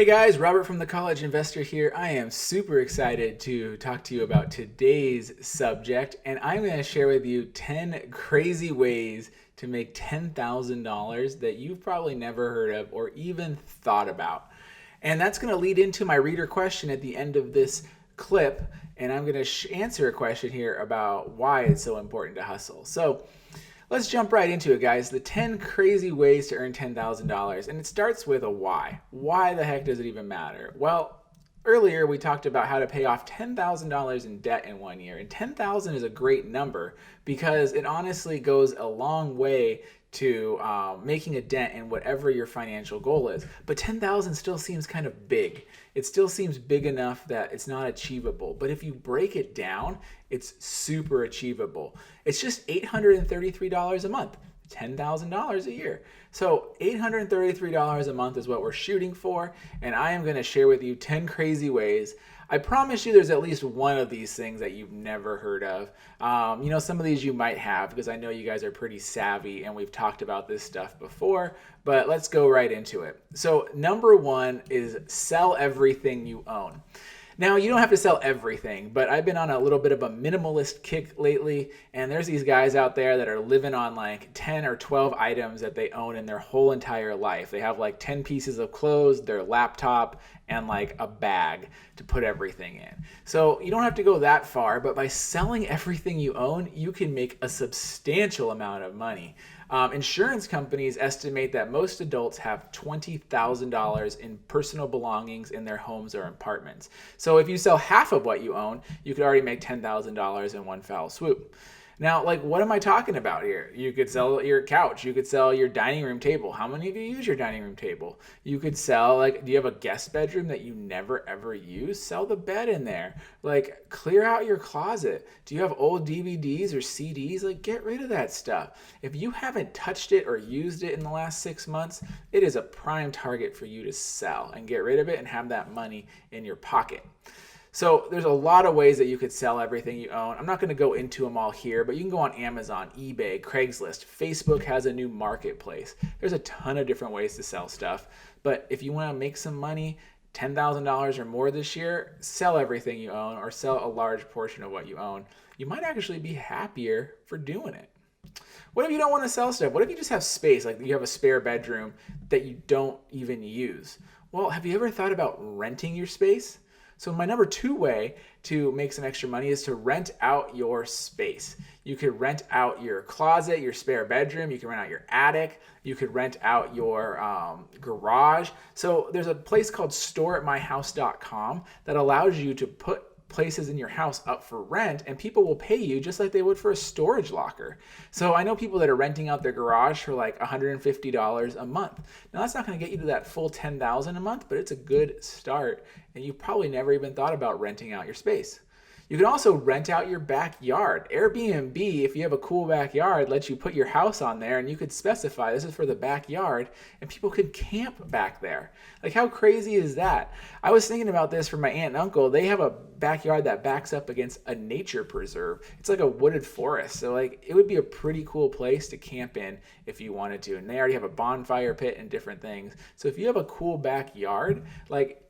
Guys, Robert from The College Investor here. I am super excited to talk to you about today's subject, and I'm going to share with you 10 crazy ways to make $10,000 that you've probably never heard of or even thought about. And that's going to lead into my reader question at the end of this clip, and I'm going to answer a question here about why it's so important to hustle. So let's jump right into it, guys. The 10 crazy ways to earn $10,000. And it starts with a why. Why the heck does it even matter? Well, earlier we talked about how to pay off $10,000 in debt in 1 year. And 10,000 is a great number because it honestly goes a long way to making a dent in whatever your financial goal is. But 10,000 still seems kind of big. It still seems big enough that it's not achievable. But if you break it down, it's super achievable. It's just $833 a month, $10,000 a year. So $833 a month is what we're shooting for. And I am going to share with you 10 crazy ways. I promise you there's at least one of these things that you've never heard of. Some of these you might have because I know you guys are pretty savvy and we've talked about this stuff before, but let's go right into it. So number one is sell everything you own. Now, you don't have to sell everything, but I've been on a little bit of a minimalist kick lately, and there's these guys out there that are living on like 10 or 12 items that they own in their whole entire life. They have like 10 pieces of clothes, their laptop, and like a bag to put everything in. So you don't have to go that far, but by selling everything you own, you can make a substantial amount of money. Insurance companies estimate that most adults have $20,000 in personal belongings in their homes or apartments. So if you sell half of what you own, you could already make $10,000 in one foul swoop. Now, what am I talking about here? You could sell your couch. You could sell your dining room table. How many of you use your dining room table? You could sell, do you have a guest bedroom that you never ever use? Sell the bed in there. Clear out your closet. Do you have old DVDs or CDs? Get rid of that stuff. If you haven't touched it or used it in the last 6 months, it is a prime target for you to sell and get rid of it and have that money in your pocket. So there's a lot of ways that you could sell everything you own. I'm not going to go into them all here, but you can go on Amazon, eBay, Craigslist. Facebook has a new marketplace. There's a ton of different ways to sell stuff. But if you want to make some money, $10,000 or more this year, sell everything you own or sell a large portion of what you own. You might actually be happier for doing it. What if you don't want to sell stuff? What if you just have space, like you have a spare bedroom that you don't even use? Well, have you ever thought about renting your space? So my number 2 way to make some extra money is to rent out your space. You could rent out your closet, your spare bedroom. You can rent out your attic. You could rent out your garage. So there's a place called storeatmyhouse.com that allows you to put places in your house up for rent, and people will pay you just like they would for a storage locker. So I know people that are renting out their garage for like $150 a month. Now that's not going to get you to that full $10,000 a month, but it's a good start, and you probably never even thought about renting out your space. You can also rent out your backyard. Airbnb, if you have a cool backyard, lets you put your house on there, and you could specify this is for the backyard, and people could camp back there. How crazy is that? I was thinking about this for my aunt and uncle. They have a backyard that backs up against a nature preserve. It's like a wooded forest. So it would be a pretty cool place to camp in if you wanted to. And they already have a bonfire pit and different things. So if you have a cool backyard,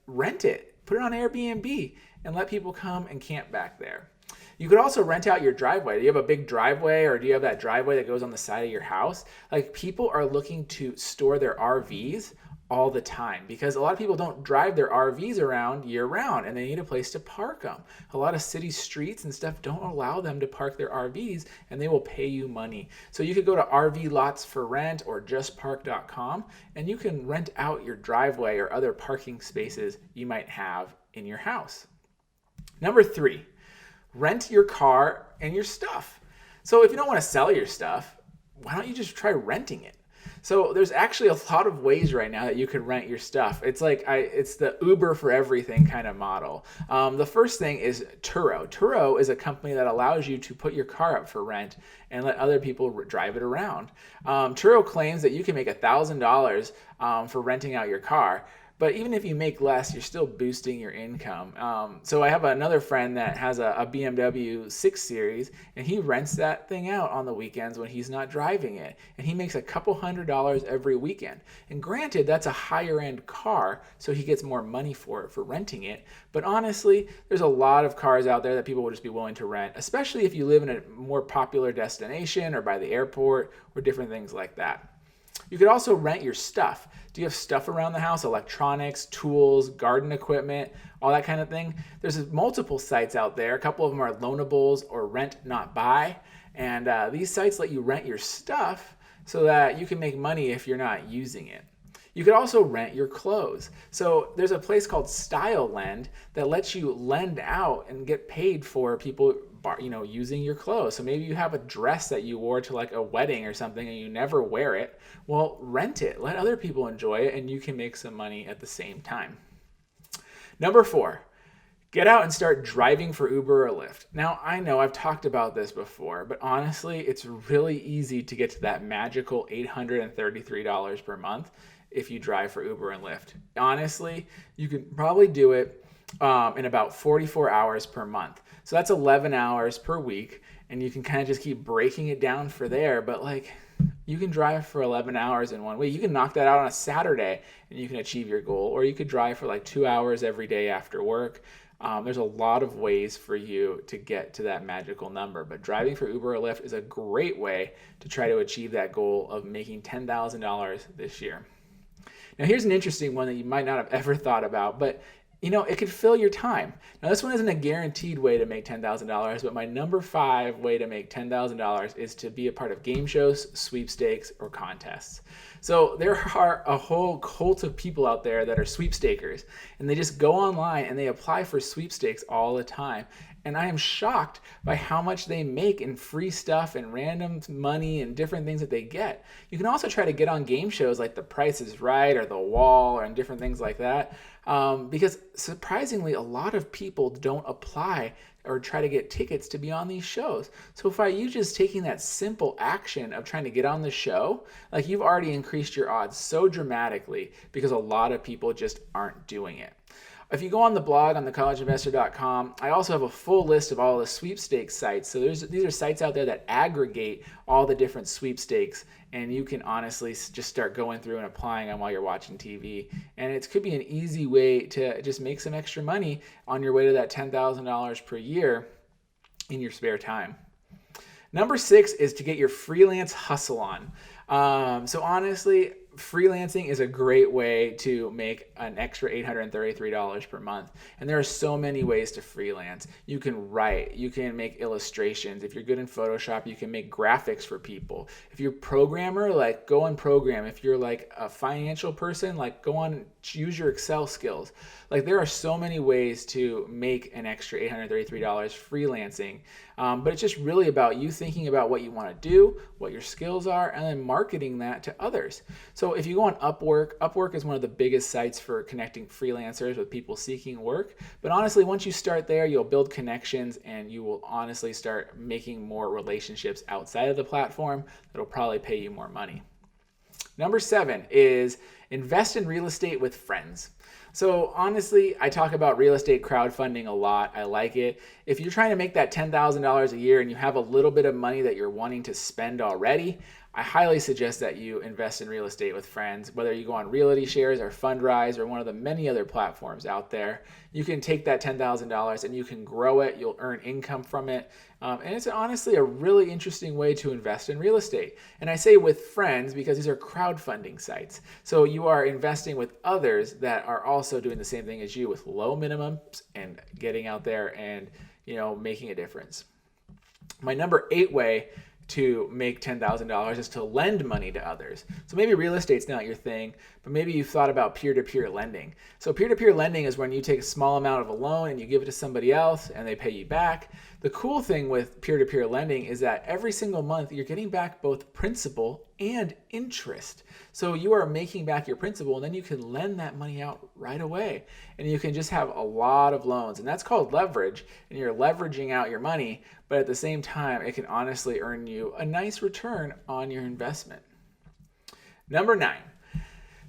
rent it. Put it on Airbnb and let people come and camp back there. You could also rent out your driveway. Do you have a big driveway, or do you have that driveway that goes on the side of your house? People are looking to store their RVs all the time because a lot of people don't drive their RVs around year round and they need a place to park them. A lot of city streets and stuff don't allow them to park their RVs, and they will pay you money. So you could go to RV Lots for Rent or justpark.com and you can rent out your driveway or other parking spaces you might have in your house. Number 3, rent your car and your stuff. So if you don't want to sell your stuff, why don't you just try renting it? So there's actually a lot of ways right now that you could rent your stuff. It's it's the Uber for everything kind of model. The first thing is Turo. Turo is a company that allows you to put your car up for rent and let other people drive it around. Turo claims that you can make $1,000 for renting out your car. But even if you make less, you're still boosting your income. So I have another friend that has a BMW 6 Series, and he rents that thing out on the weekends when he's not driving it. And he makes a couple $100 every weekend. And granted, that's a higher end car, so he gets more money for it for renting it. But honestly, there's a lot of cars out there that people will just be willing to rent, especially if you live in a more popular destination or by the airport or different things like that. You could also rent your stuff. Do you have stuff around the house, electronics, tools, garden equipment, all that kind of thing? There's multiple sites out there. A couple of them are Loanables or Rent Not Buy. And these sites let you rent your stuff so that you can make money if you're not using it. You could also rent your clothes. So there's a place called Style Lend that lets you lend out and get paid for people using your clothes. So maybe you have a dress that you wore to like a wedding or something and you never wear it. Well, rent it. Let other people enjoy it and you can make some money at the same time. Number 4, get out and start driving for Uber or Lyft. Now, I know I've talked about this before, but honestly, it's really easy to get to that magical $833 per month if you drive for Uber and Lyft. Honestly, you can probably do it in about 44 hours per month. So that's 11 hours per week, and you can kind of just keep breaking it down for there. But like, you can drive for 11 hours in 1 week. You can knock that out on a Saturday and you can achieve your goal. Or you could drive for like 2 hours every day after work. There's a lot of ways for you to get to that magical number, but driving for Uber or Lyft is a great way to try to achieve that goal of making $10,000 this year. Now, here's an interesting one that you might not have ever thought about, but it could fill your time. Now, this one isn't a guaranteed way to make $10,000, but my number 5 way to make $10,000 is to be a part of game shows, sweepstakes, or contests. So there are a whole cult of people out there that are sweepstakers, and they just go online and they apply for sweepstakes all the time. And I am shocked by how much they make in free stuff and random money and different things that they get. You can also try to get on game shows like The Price is Right or The Wall and different things like that. Because surprisingly, a lot of people don't apply or try to get tickets to be on these shows. So by you just taking that simple action of trying to get on the show, like you've already increased your odds so dramatically because a lot of people just aren't doing it. If you go on the blog on thecollegeinvestor.com, I also have a full list of all the sweepstakes sites. So these are sites out there that aggregate all the different sweepstakes, and you can honestly just start going through and applying them while you're watching TV. And it could be an easy way to just make some extra money on your way to that $10,000 per year in your spare time. Number 6 is to get your freelance hustle on. So honestly, freelancing is a great way to make an extra $833 per month. And there are so many ways to freelance. You can write, you can make illustrations. If you're good in Photoshop, you can make graphics for people. If you're a programmer, like go and program. If you're like a financial person, like go on, use your Excel skills. Like there are so many ways to make an extra $833 freelancing. But it's just really about you thinking about what you want to do, what your skills are, and then marketing that to others. So if you go on Upwork is one of the biggest sites for connecting freelancers with people seeking work. But honestly, once you start there, you'll build connections and you will honestly start making more relationships outside of the platform that'll probably pay you more money. Number 7 is invest in real estate with friends. So honestly, I talk about real estate crowdfunding a lot. I like it. If you're trying to make that $10,000 a year and you have a little bit of money that you're wanting to spend already, I highly suggest that you invest in real estate with friends, whether you go on Realty Shares or Fundrise or one of the many other platforms out there. You can take that $10,000 and you can grow it. You'll earn income from it. And it's honestly a really interesting way to invest in real estate. And I say with friends because these are crowdfunding sites. So you are investing with others that are also doing the same thing as you with low minimums and getting out there and, making a difference. My number 8 way to make $10,000 is to lend money to others. So maybe real estate's not your thing, but maybe you've thought about peer-to-peer lending. So peer-to-peer lending is when you take a small amount of a loan and you give it to somebody else and they pay you back. The cool thing with peer-to-peer lending is that every single month you're getting back both principal and interest. So you are making back your principal and then you can lend that money out right away. And you can just have a lot of loans. And that's called leverage. And you're leveraging out your money, but at the same time, it can honestly earn you a nice return on your investment. Number 9.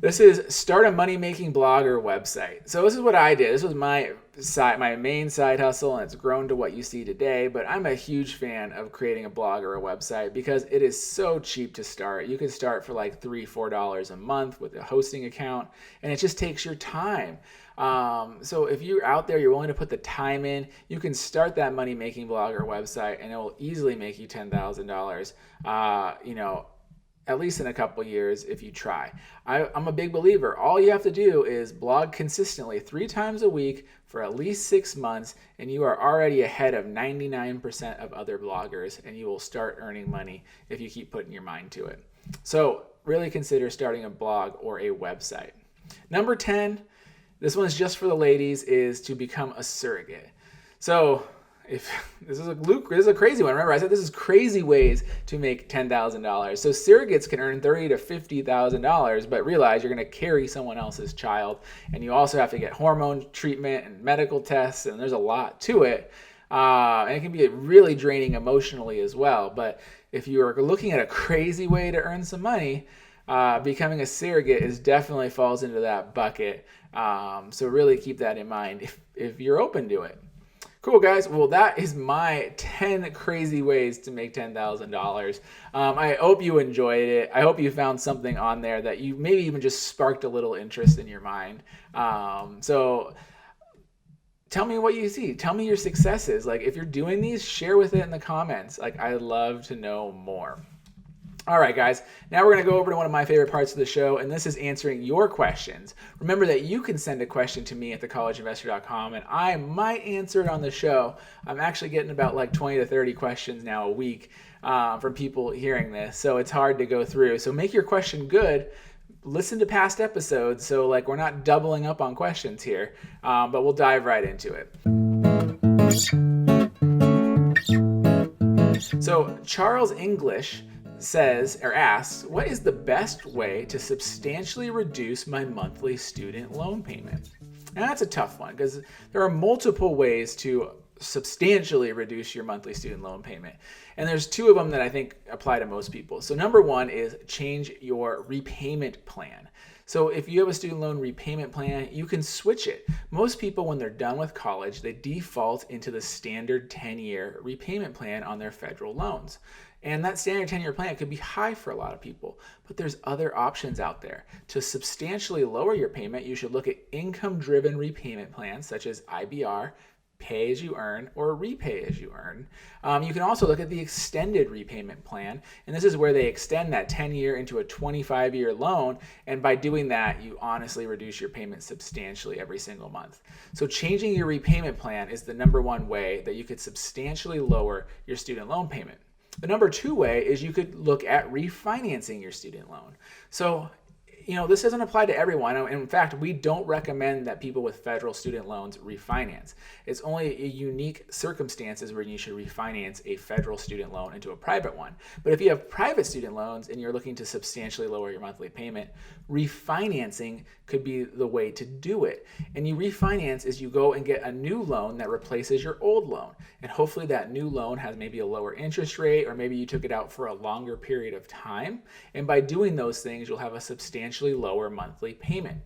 This is start a money-making blog or website. So this is what I did. This was my main side hustle, and it's grown to what you see today. But I'm a huge fan of creating a blog or a website because it is so cheap to start. You can start for like $3, $4 a month with a hosting account, and it just takes your time. So if you're out there, you're willing to put the time in, you can start that money-making blog or website, and it will easily make you $10,000. At least in a couple years if you try. I'm a big believer. All you have to do is blog consistently 3 times a week for at least 6 months, and you are already ahead of 99% of other bloggers, and you will start earning money if you keep putting your mind to it. So really consider starting a blog or a website. Number 10, this one's just for the ladies, is to become a surrogate. So if this is a crazy one. Remember, I said this is crazy ways to make $10,000. So surrogates can earn $30,000 to $50,000, but realize you're going to carry someone else's child, and you also have to get hormone treatment and medical tests, and there's a lot to it. And it can be really draining emotionally as well. But if you are looking at a crazy way to earn some money, becoming a surrogate definitely falls into that bucket. So really keep that in mind if you're open to it. Cool, guys. Well, that is my 10 crazy ways to make $10,000. I hope you enjoyed it. I hope you found something on there that you maybe even just sparked a little interest in your mind. So tell me what you see. Tell me your successes. Like, if you're doing these, share with it in the comments. Like, I'd love to know more. All right, guys, now we're going to go over to one of my favorite parts of the show, and this is answering your questions. Remember that you can send a question to me at thecollegeinvestor.com, and I might answer it on the show. I'm actually getting about like 20 to 30 questions now a week from people hearing this, so it's hard to go through. So make your question good. Listen to past episodes, so like we're not doubling up on questions here, but we'll dive right into it. So Charles English says or asks, what is the best way to substantially reduce my monthly student loan payment? And that's a tough one because there are multiple ways to substantially reduce your monthly student loan payment. And there's 2 of them that I think apply to most people. So number 1 is change your repayment plan. So if you have a student loan repayment plan, you can switch it. Most people, when they're done with college, they default into the standard 10-year repayment plan on their federal loans. And that standard 10-year plan could be high for a lot of people, but there's other options out there. To substantially lower your payment, you should look at income-driven repayment plans such as IBR, pay as you earn, or repay as you earn. You can also look at the extended repayment plan, and this is where they extend that 10-year into a 25-year loan, and by doing that, you honestly reduce your payment substantially every single month. So changing your repayment plan is the number 1 way that you could substantially lower your student loan payment. The number 2 way is you could look at refinancing your student loan. So, this doesn't apply to everyone. In fact, we don't recommend that people with federal student loans refinance. It's only unique circumstances where you should refinance a federal student loan into a private one. But if you have private student loans and you're looking to substantially lower your monthly payment, refinancing could be the way to do it. And you refinance is you go and get a new loan that replaces your old loan. And hopefully that new loan has maybe a lower interest rate, or maybe you took it out for a longer period of time. And by doing those things, you'll have a substantially lower monthly payment.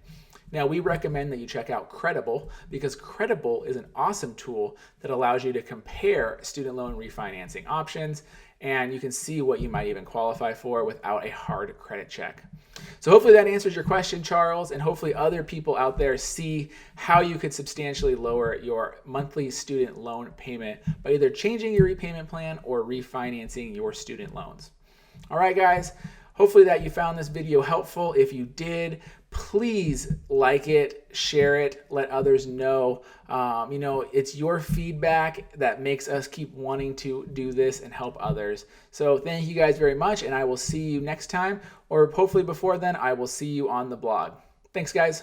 Now, we recommend that you check out Credible because Credible is an awesome tool that allows you to compare student loan refinancing options, and you can see what you might even qualify for without a hard credit check. So hopefully that answers your question, Charles, and hopefully other people out there see how you could substantially lower your monthly student loan payment by either changing your repayment plan or refinancing your student loans. All right, guys. Hopefully that you found this video helpful. If you did, please like it, share it, let others know. It's your feedback that makes us keep wanting to do this and help others. So thank you guys very much, and I will see you next time, or hopefully before then, I will see you on the blog. Thanks, guys.